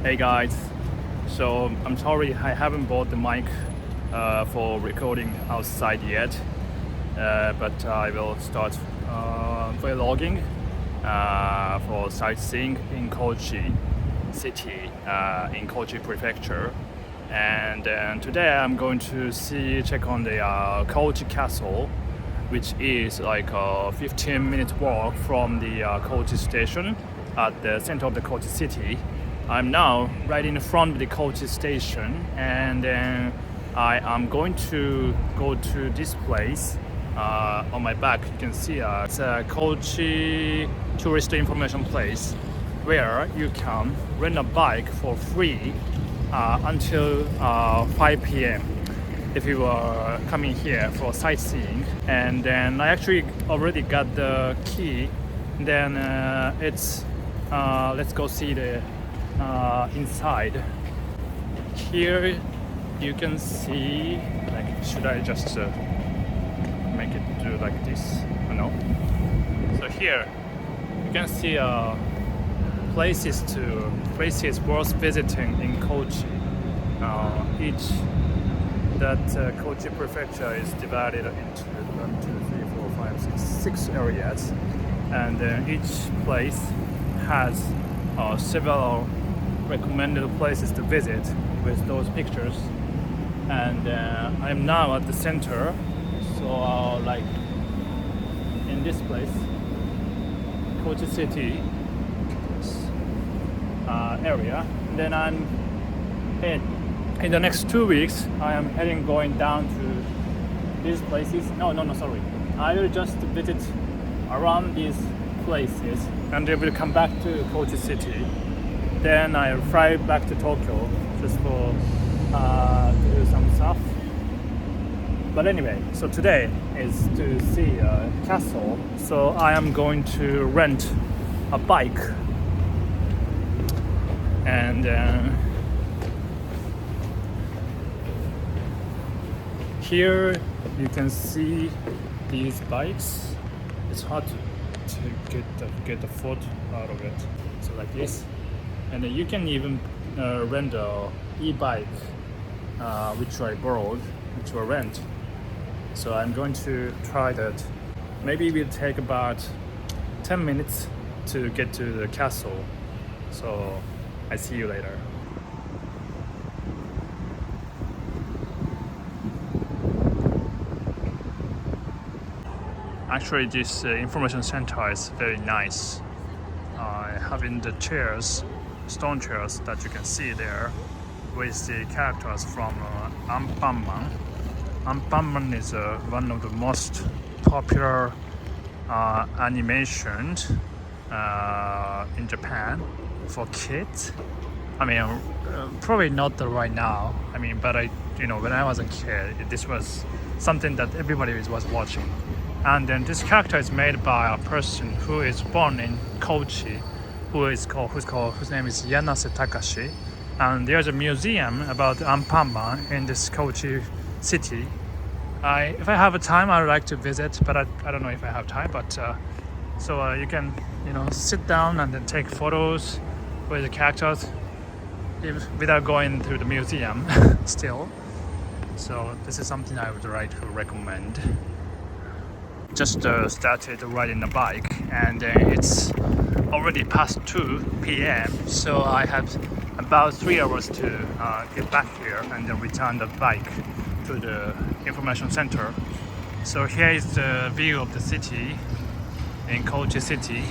Hey guys, so I'm sorry I haven't bought the mic for recording outside yet, but I will start vlogging for sightseeing in Kochi City, in Kochi prefecture. And today I'm going to check on the Kochi Castle, which is like a 15-minute walk from the Kochi Station at the center of the Kochi City. I'm now right in front of the Kochi Station, and then I am going to go to this place. On my back you can see it's a Kochi tourist information place where you can rent a bike for free until 5 p.m. if you are coming here for sightseeing. And then I actually already got the key. Then let's go see the inside. Here you can see, like, should I just make it do like this? No. So here you can see places worth visiting in Kochi. Kochi prefecture is divided into 1, 2, 3, 4, 5, 6 areas, and each place has several recommended places to visit with those pictures. And I'm now at the center, so like in this place, Kochi City area. And then I'm in the next 2 weeks I am going down to these places. No, sorry, I will just visit around these places and then we'll come back to Kochi City. Then I'll fly back to Tokyo just for to do some stuff. But anyway, so today is to see a castle. So I am going to rent a bike, and here you can see these bikes. It's hard to get the foot out of it. So like this, and then you can even rent a e-bike, which I borrowed, which I rent. So I'm going to try that. Maybe it will take about 10 minutes to get to the castle. So I see you later. Actually, this information center is very nice. Having the chairs, stone chairs that you can see there, with the characters from Anpanman. Anpanman is one of the most popular animations in Japan for kids. I mean, probably not right now. I mean, but when I was a kid, this was something that everybody was watching. And then this character is made by a person who is born in Kochi, whose name is Yanase Takashi. And there's a museum about Anpanman in this Kochi City. If I have a time, I would like to visit, but I don't know if I have time. But so you can sit down and then take photos with the characters without going to the museum still. So this is something I would like to recommend. Just started riding the bike, and it's already past 2 p.m. So I have about 3 hours to get back here and then return the bike to the information center. So here is the view of the city in Kochi City.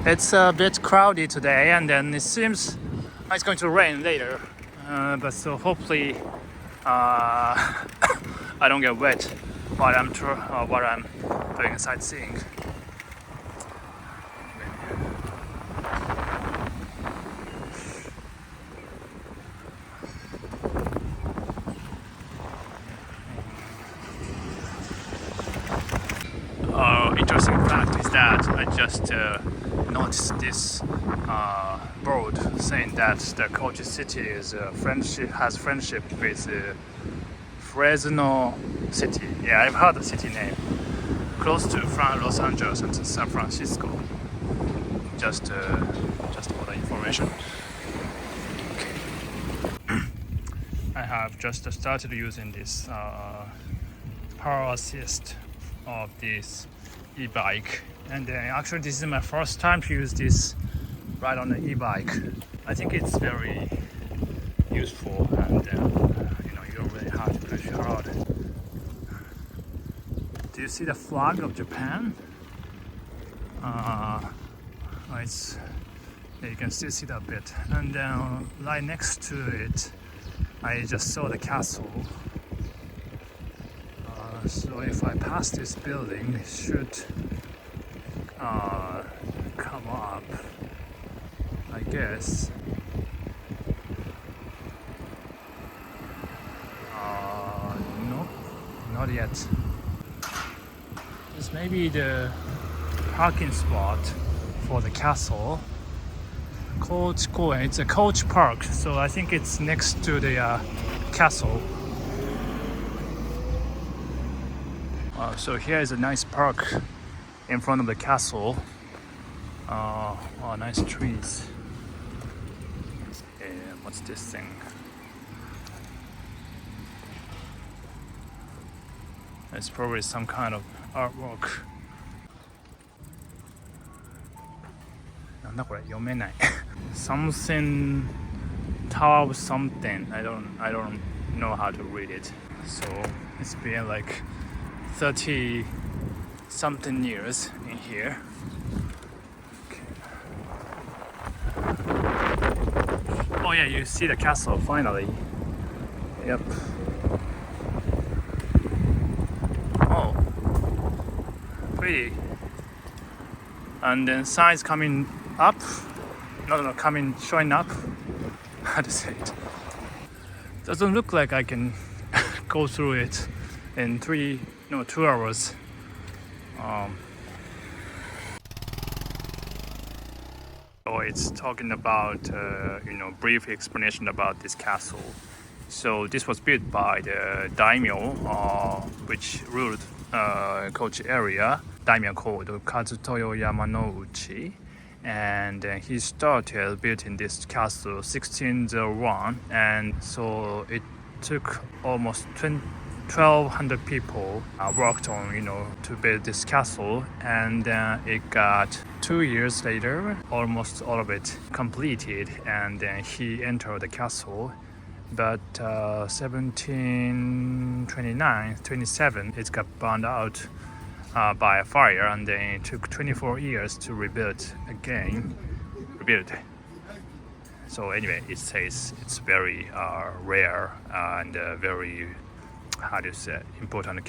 It's a bit crowded today, and then it seems it's going to rain later. But so hopefully I don't get wet while I'm doing sightseeing. Interesting fact is that I just noticed this board saying that the Kochi City has friendship with Fresno City. Yeah, I've heard the city name. Close to Los Angeles and San Francisco. Just for the information. Okay. have just started using this power assist of this e-bike, and actually this is my first time to use this ride on the e-bike. I think it's very useful, and you don't really have to push hard. Do you see the flag of Japan? You can still see that bit, and then right next to it I just saw the castle. So if I pass this building, it should come up, I guess. Nope, not yet. This may be the parking spot for the castle. Kochi Koen, it's a coach park, so I think it's next to the castle. So here is a nice park in front of the castle. Nice trees. And what's this thing? It's probably some kind of artwork. なんだこれ読めない something tower of something. I don't know how to read it. So it's been like 30 something years in here. Okay. Oh yeah, you see the castle finally. Yep. Oh, pretty. And then signs coming up. Showing up. How to say it? Doesn't look like I can go through it in 2 hours. So it's talking about brief explanation about this castle. So this was built by the daimyo, which ruled Kochi area. Daimyo called Kazutoyo Yamanouchi, and he started building this castle 1601, and so it took almost 1,200 people worked on to build this castle, and it got 2 years later almost all of it completed, and then he entered the castle. But 1727 it got burned out by a fire, and then it took 24 years to rebuild. So anyway, it says it's very rare and very, how do you say, important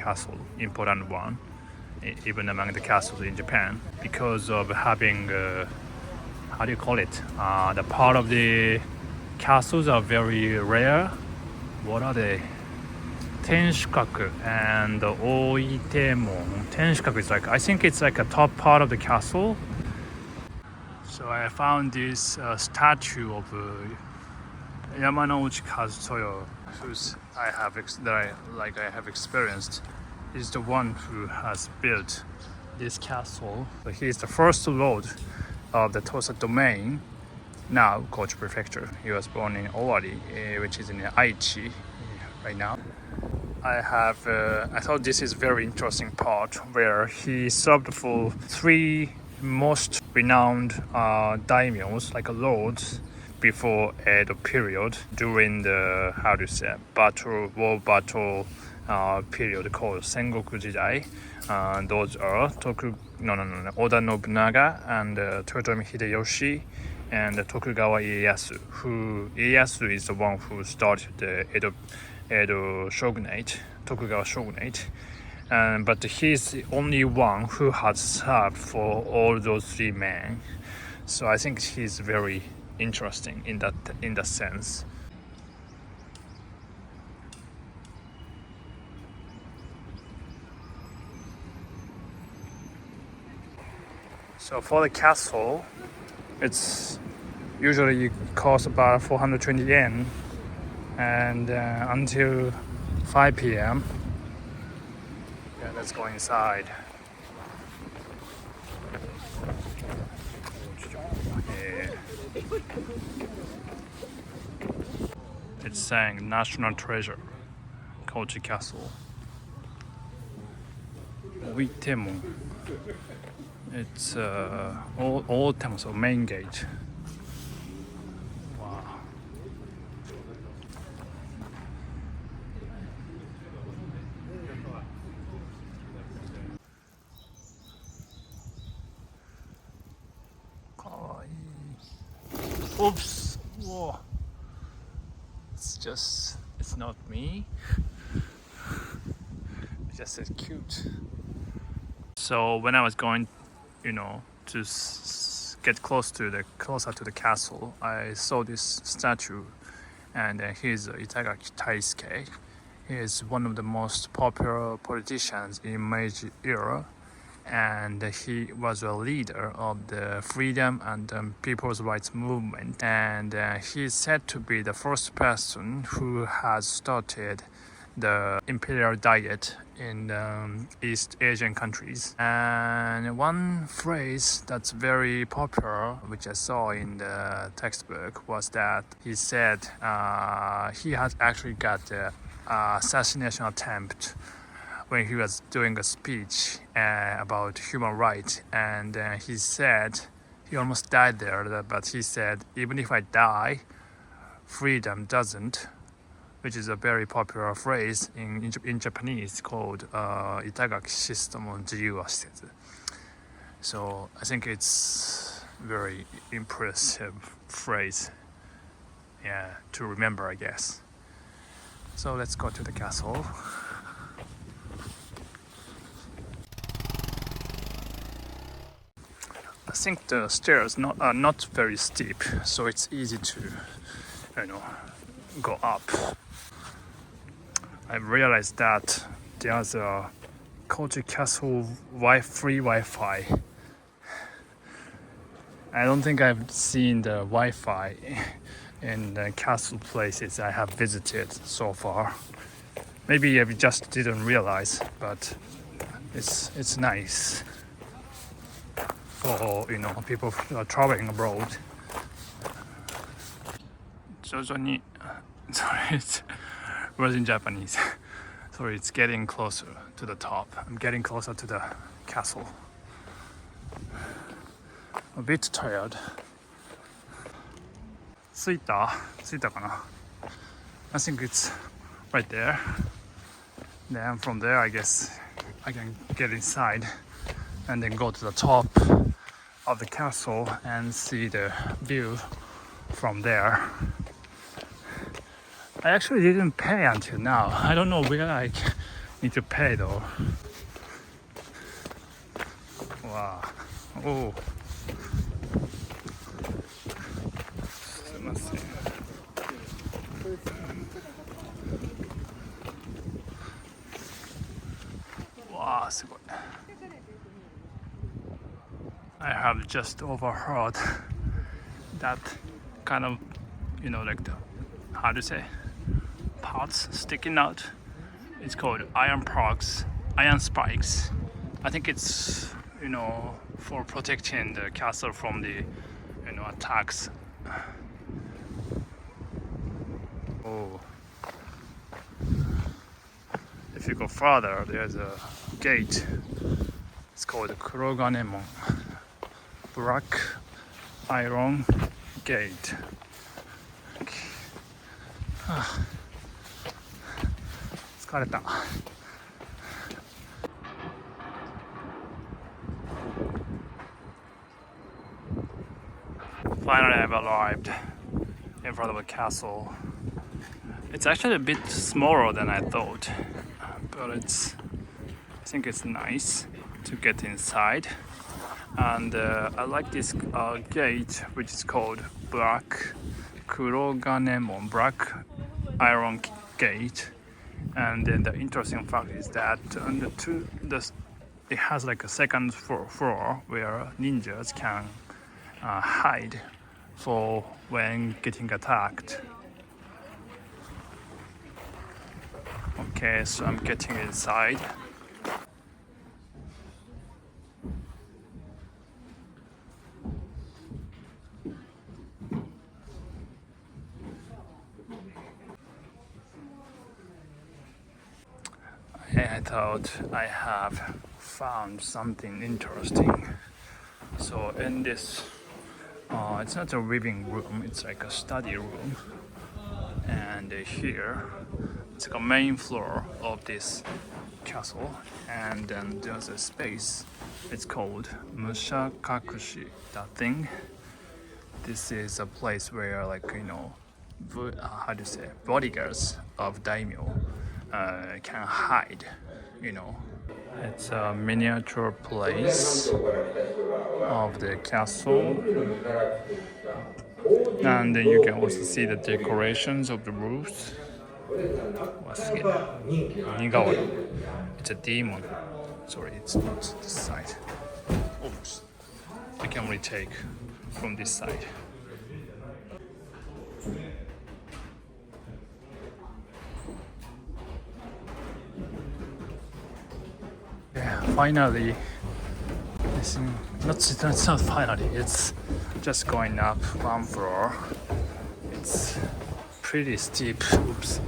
one, even among the castles in Japan, because of having how do you call it, the part of the castles are very rare. What are they? Tenshu and Oitemon. Tenshu is like, I think it's like a top part of the castle. So I found this statue of Yamauchi Kazutoyo, I have experienced. He's the one who has built this castle. So he is the first lord of the Tosa domain, now Kochi prefecture. He was born in Owari, which is in Aichi right now. I thought this is very interesting part where he served for 3 most renowned daimyos, like lords, before Edo-period, during the war battle period called Sengoku Jidai. Those are Oda Nobunaga and Toyotomi Hideyoshi and Tokugawa Ieyasu. Ieyasu is the one who started the Edo shogunate, Tokugawa shogunate, but he's the only one who has served for all those 3 men. So I think he's very interesting in that sense. So for the castle, it's usually costs about 420 yen, and until 5 p.m. Yeah, let's go inside. Yeah. It's saying National Treasure, Kochi Castle. Uitemon. It's old temple, so main gate. Wow. Kawaii. Oops. Whoa. It's not me. It's just as cute. So when I was going, to get closer to the castle, I saw this statue, and he's Itagaki Taisuke. He is one of the most popular politicians in Meiji-era, and he was a leader of the freedom and people's rights movement. And he's said to be the first person who has started the imperial diet in East Asian countries. And one phrase that's very popular, which I saw in the textbook, was that he said he had actually got the assassination attempt when he was doing a speech about human rights, and he said he almost died there, but he said, even if I die, freedom doesn't, which is a very popular phrase in Japanese called Itagaki system of Chiyo shisetsu. So I think it's very impressive phrase, to remember, I guess. So let's go to the castle. I think the stairs are not very steep, so it's easy to, go up. I realized that there's a Kochi Castle free Wi-Fi. I don't think I've seen the Wi-Fi in the castle places I have visited so far. Maybe I just didn't realize, but it's nice for people who are traveling abroad. 徐々に sorry, it was in Japanese. Sorry, it's getting closer to the top. I'm getting closer to the castle. A bit tired. 着いたかな? I think it's right there. Then from there, I guess I can get inside and then go to the top of the castle and see the view from there. I actually didn't pay until now. I don't know where I need to pay though. Wow. Oh. すいません。Wow, すごい。I have just overheard that kind of, like the, how to say, parts sticking out. It's called iron spikes. I think it's, for protecting the castle from the, attacks. Oh. If you go further, there's a gate. It's called Kuroganemon. Black iron gate. Okay. 疲れた。Finally, I've arrived in front of a castle. It's actually a bit smaller than I thought, but I think it's nice to get inside. And I like this gate, which is called Black Kuroganemon, Black Iron Gate. And then the interesting fact is that it has like a second floor where ninjas can hide for when getting attacked. Okay, so I'm getting inside. thought I have found something interesting. So in this, it's not a living room, it's like a study room. And here, it's like a main floor of this castle. And then there's a space, it's called Musha Kakushi, that thing. This is a place where, like, how do you say, bodyguards of daimyo can hide, It's a miniature place of the castle, and then you can also see the decorations of the roofs. It's a demon. Sorry, it's not this side. Oops. You can only take from this side. Yeah, finally, it's not finally, it's just going up one floor. It's pretty steep. Oops.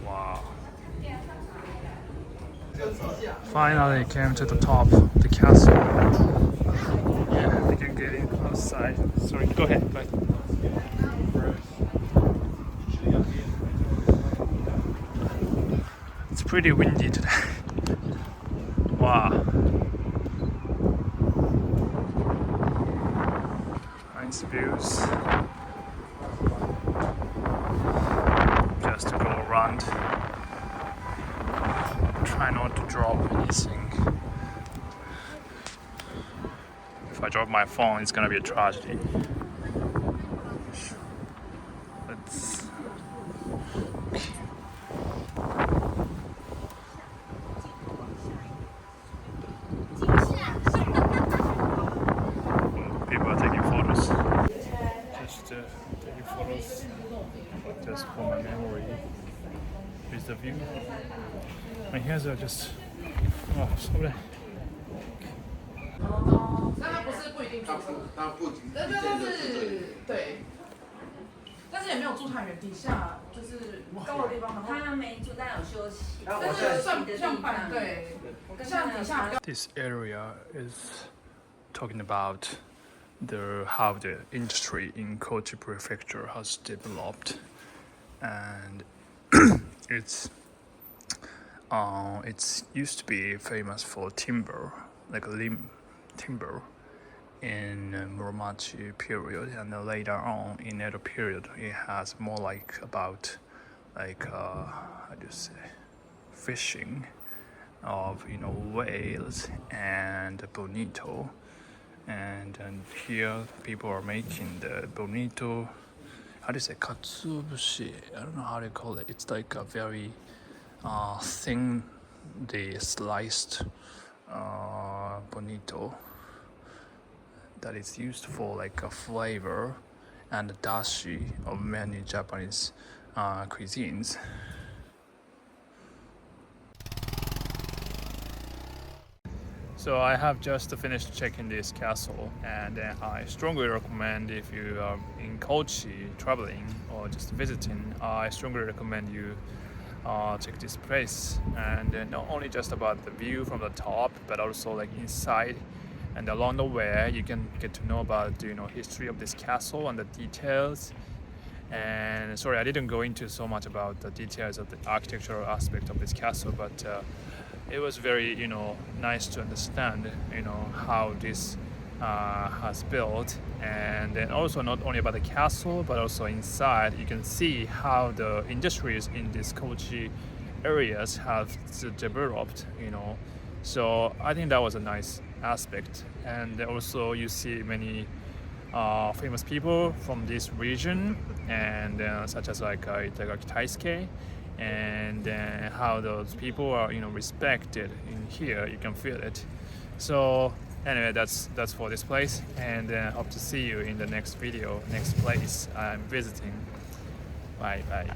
Wow. Finally came to the top of the castle. Yeah, we can get in outside. Sorry, go ahead. It's pretty windy today. Wow. Nice views. Just to go around. Try not to drop anything. If I drop my phone, it's gonna be a tragedy. Let's. People are taking photos. Just taking photos, just for my memory. Here's the view. And here's just. Oh, sorry. 但它不是不一定住宿，但就是对，但是也没有住太远，底下就是高的地方，然后他没住，但有休息。但是算半对，像底下比较。 This area is talking about how the industry in Kochi prefecture has developed, and it's used to be famous for timber, like limb timber, in Muromachi period, and then later on in Edo-period it has more like about how do you say, fishing of whales and bonito, and here people are making the bonito, how do you say, katsubushi, I don't know how to call it. It's like a very thin, the sliced bonito that is used for like a flavor and dashi of many Japanese cuisines. So I have just finished checking this castle, and I strongly recommend, if you are in Kochi traveling or just visiting, I strongly recommend you check this place. And not only just about the view from the top, but also like inside, and along the way you can get to know about history of this castle and the details. And sorry, I didn't go into so much about the details of the architectural aspect of this castle, but it was very nice to understand how this has built. And then also not only about the castle, but also inside you can see how the industries in these Kochi areas have developed. So I think that was a nice aspect. And also you see many famous people from this region, and such as like Itagaki Taisuke, and how those people are respected in here. You can feel it. So anyway, that's for this place, and hope to see you in the next video, next place I'm visiting. Bye bye.